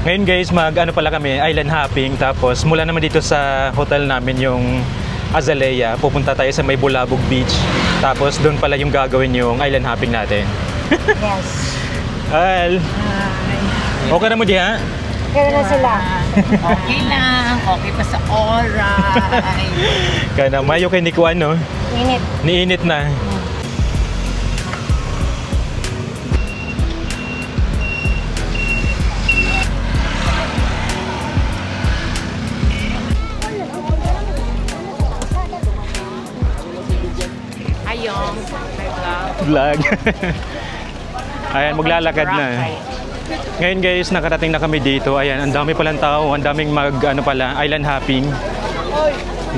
Ngayon guys, ano pala kami, island hopping. Tapos mula naman dito sa hotel namin yung Azalea, pupunta tayo sa may Bulabog Beach. Tapos doon pala yung gagawin yung island hopping natin. Yes. Al. Okay na mo diha? Kaya na sila. Okay lang. Okay pa sa alright. Kaya na, mayo kay Nikuan, no? Init. Niinit na. Ayong. Vlog. Ayan, maglalakad na. Ngayon guys, nakarating na kami dito. Ayan, ang dami palang tao, ang daming island hopping.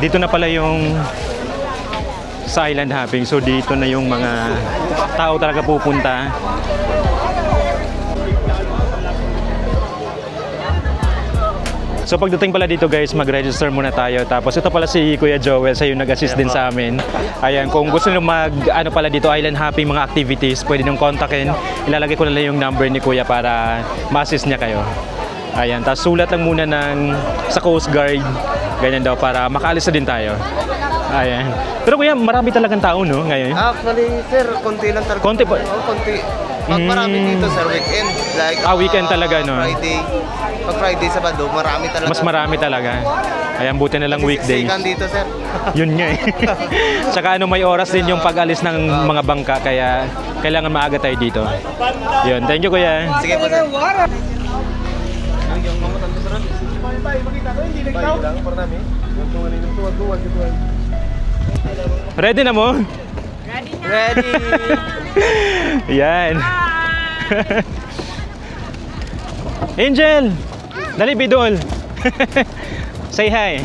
Dito na pala yung sa island hopping. So dito na yung mga tao talaga pupunta. So pagdating pala dito guys, mag-register muna tayo. Tapos ito pala si Kuya Joel, siya yung nag-assist din sa amin. Ayan, kung gusto nyo pala dito, island hopping, mga activities, pwede nyo kontakin. Ilalagay ko na lang yung number ni Kuya para ma-assist niya kayo. Ayan, tapos sulat lang muna sa Coast Guard. Ganyan daw para makaalis na din tayo. Ayan. Pero Kuya, marami talagang tao, no, ngayon? Actually, sir, konti lang talaga. Konti pa? Oo, konti. Pag marami dito, sir, weekend. Like, weekend talaga, no? Friday. Pag Friday sa Bando, marami talaga. Mas marami talaga. Ayan, buti na lang weekdays. Siksikan dito, sir. Yun nga eh. Tsaka may oras din yung pag-alis ng mga bangka, kaya kailangan maaga tayo dito. Yun, thank you Kuya. Sige po, sir. Ready na mo? Ready! Yan. Angel! Dali, Bidol! Say hi!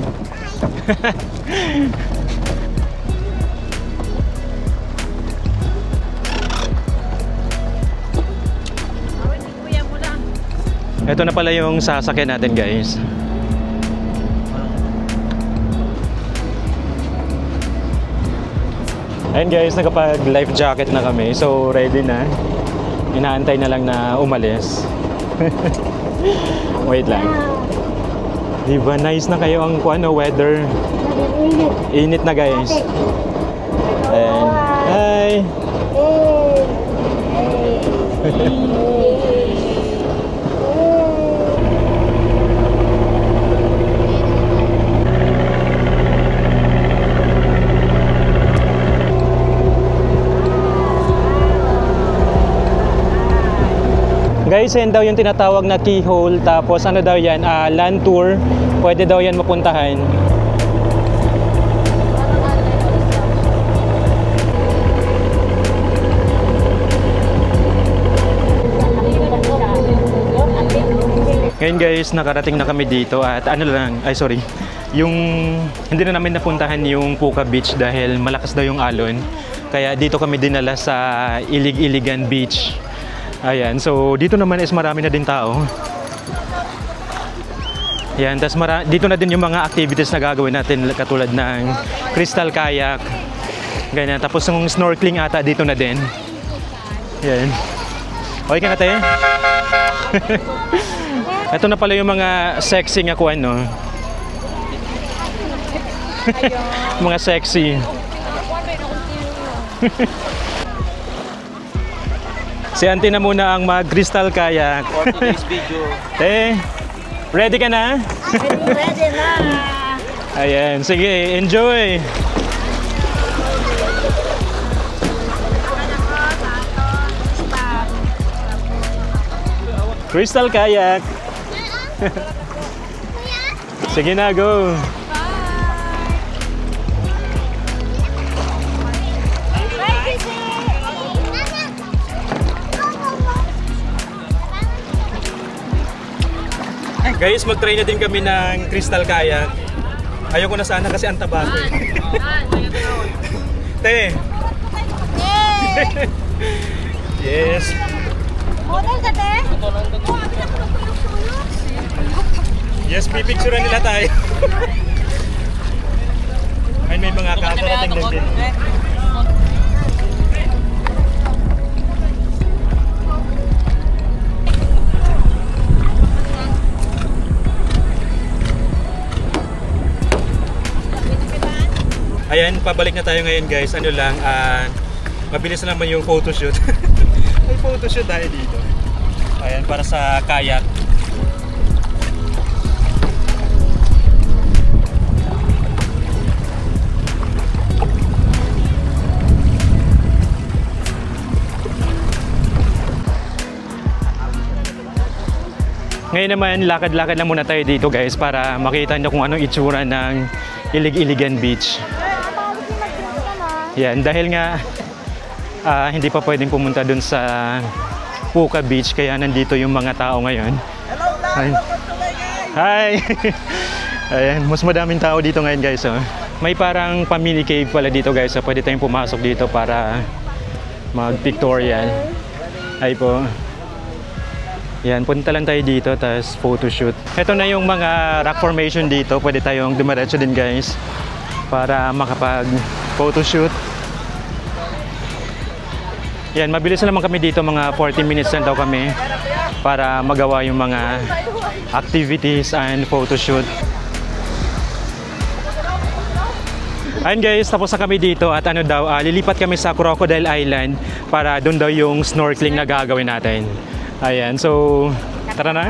Ito na pala yung sasakyan natin guys. Ayun guys, nakapag life jacket na kami. So ready na. Inaantay na lang na umalis. Wait lang. Diba nice na kayo ang weather. Init na guys. And hi. Guys, yan daw yung tinatawag na keyhole. Tapos ano daw yan, land tour. Pwede daw yan mapuntahan. Ngayon guys, nakarating na kami dito at yung hindi na namin napuntahan yung Puka Beach dahil malakas daw yung alon. Kaya dito kami dinala sa Ilig-Iligan Beach. Ayan, so dito naman is marami na din tao. Ayan, tas dito na din yung mga activities na gagawin natin katulad ng crystal kayak. Ganyan, tapos yung snorkeling ata dito na din. Ayan. Okay ka na tayo? Ito na pala yung mga sexy nga kuwan, no? Mga sexy. Si Auntie na muna ang mag-crystal kayak. For today's video. Ready ka na? Ready na. Ayan, sige, enjoy! Crystal kayak! Sige na, go! Guys, mag-try na din kami ng crystal kayak. Ayoko na sana kasi ang taba ko. Te! Yes! Model ka, te? Yes, pipicturean nila tayo. Ay, may mga kakarating din. Ayan, pabalik na tayo ngayon guys. Ano lang, mabilis na naman yung photoshoot. May photoshoot tayo dito. Ayan, para sa kayak. Ngayon naman, lakad-lakad lang muna tayo dito guys para makita nyo kung anong itsura ng Ilig-Iligan Beach. Yan, dahil nga hindi pa pwedeng pumunta dun sa Puka Beach kaya nandito yung mga tao ngayon. Ayan. Hi! Ayan, mas madaming tao dito ngayon guys. Oh. May parang family cave pala dito guys. So pwede tayong pumasok dito para mag-pictorial. Ay po. Yan, punta lang tayo dito, tapos photoshoot. Ito na yung mga rock formation dito. Pwede tayong dumiretso din guys para makapag-photoshoot. Yan, mabilis na naman kami dito. Mga 40 minutes lang daw kami para magawa yung mga activities and photoshoot. Ayun guys, tapos na kami dito at ano daw, lilipat kami sa Crocodile Island para doon daw yung snorkeling na gagawin natin. Ayan, so tara na.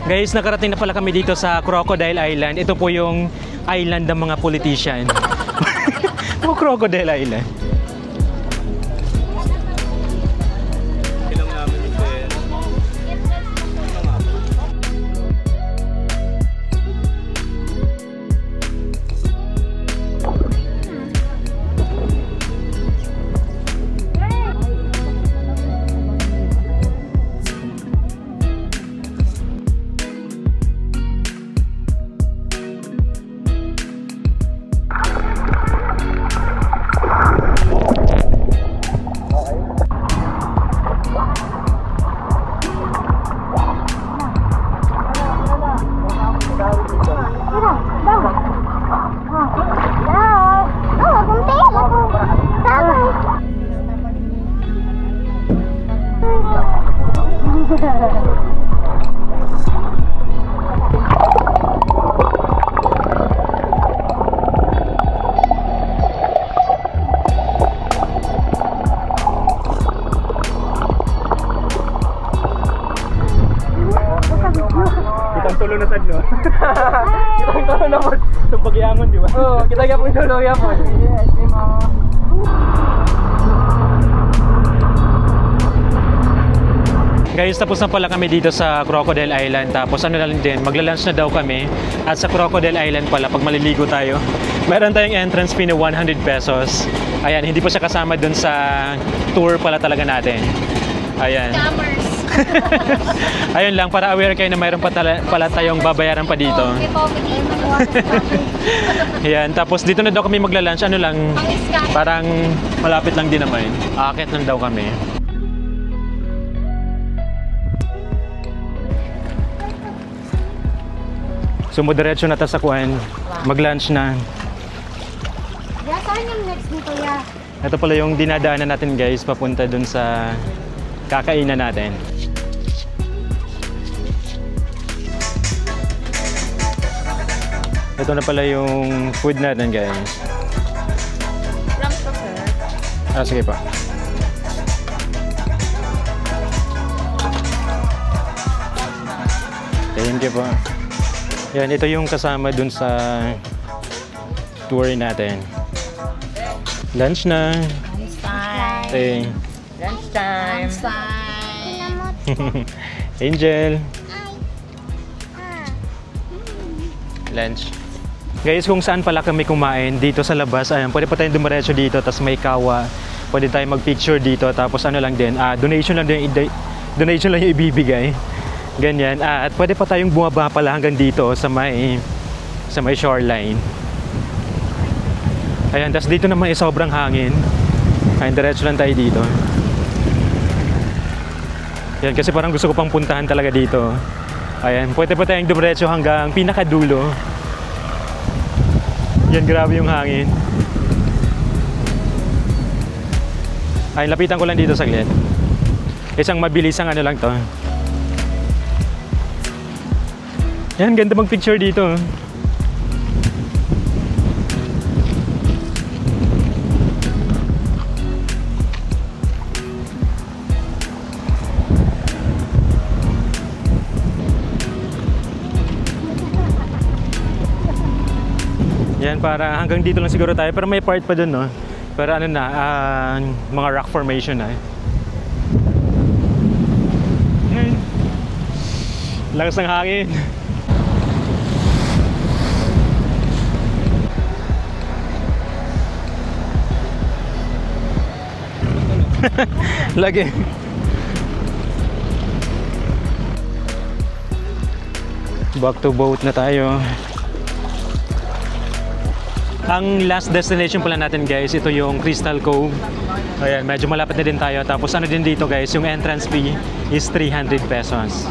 Guys, nakarating na pala kami dito sa Crocodile Island. Ito po yung island ng mga politician. Crocodile Island. Kitang tulo na tadlo. Kitang tulo na po. Itong pag-iangon, di ba? Oo, kita ka po yung tulo yan po. Yes, di mo. Guys, tapos na pala kami dito sa Crocodile Island. Tapos ano na lang din, magla-lunch na daw kami. At sa Crocodile Island pala, pag maliligo tayo, meron tayong entrance fee na 100 pesos. Ayan, hindi pa siya kasama dun sa tour pala talaga natin. Ayan. Ayun lang, para aware kayo na mayroon pala tayong babayaran pa dito. Ayan, tapos dito na daw kami magla-lunch. Ano lang, parang malapit lang din naman. Aakit lang daw kami. So, diretso na tayo sa kuhan. Mag-lunch na. Saan yung next nito, ya? Ito pala yung dinadaanan natin guys, papunta dun sa kakainan natin. Ito na pala yung food natin guys. Sige pa. Thank you po. Yan, ito yung kasama dun sa tour natin. Lunch na. Lunchtime. Okay. Lunchtime. Angel. Lunch. Guys, kung saan pala kami kumain dito sa labas, ayan, pwede pa tayong dumiretso dito, tapos may kawa. Pwede tayong mag-picture dito, tapos ano lang din, donation lang yung ibibigay. Ganyan. At pwede pa tayong bumaba pala hanggang dito sa may shoreline. Ayan, tapos dito naman sobrang hangin. Ay, diretso lang tayo dito. Yan, kasi parang gusto ko pang puntahan talaga dito. Ayan, pwede pa tayong dumiretso hanggang pinakadulo. Yan, grabe yung hangin. Ay, lapitan ko lang dito saglit. Isang mabilisang ano lang to. Yan, ganda mag-picture dito. Yan, para hanggang dito lang siguro tayo. Pero may part pa dun, no? Pero ano na, mga rock formation na. Yan. Lakas ng hangin. Lagi. Back to boat na tayo. Ang last destination pala natin guys, ito yung Crystal Cove. Ayan, medyo malapit na din tayo. Tapos ano din dito guys, yung entrance fee is 300 pesos.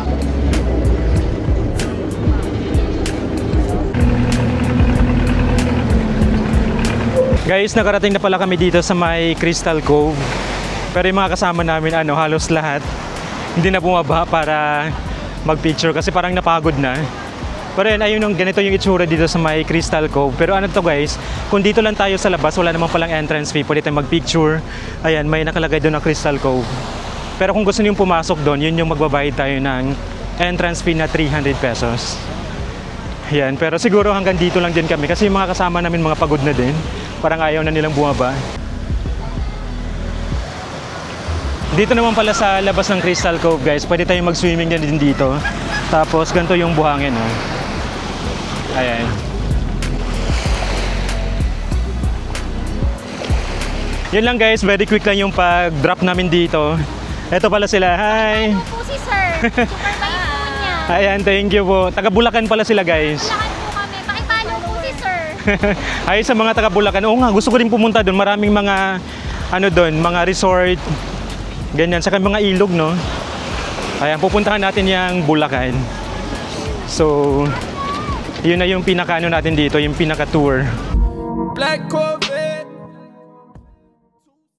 Guys, nakarating na pala kami dito sa may Crystal Cove. Pero yung mga kasama namin, halos lahat hindi na bumaba para mag-picture kasi parang napagod na. Pero yun, ayun, ganito yung itsura dito sa may Crystal Cove. Pero ano to guys, kung dito lang tayo sa labas, wala namang palang entrance fee, pwede tayong mag-picture. Ayan, may nakalagay doon na Crystal Cove. Pero kung gusto niyo pumasok doon, yun yung magbabayad tayo ng entrance fee na 300 pesos. Ayan, pero siguro hanggang dito lang din kami kasi yung mga kasama namin mga pagod na din. Parang ayaw na nilang bumaba. Dito naman pala sa labas ng Crystal Cove guys, pwede tayong mag-swimming din dito. Tapos ganito yung buhangin, oh. Ayan. Yun lang guys, very quick lang yung pag-drop namin dito. Ito pala sila, hi! Ito po si sir. Super bait po niya. Ayan, thank you po. Taga Bulacan pala sila guys. Lakan po kami. Pakipalo po si sir. Ay, sa mga taga Bulacan. Oo nga, gusto ko din pumunta doon. Maraming mga, doon, mga resort. Ganyan, saka mga ilog, no? Ayan, pupuntahan natin yung Bulacan. So, yun na yung pinaka natin dito, yung pinaka-tour. Black Corp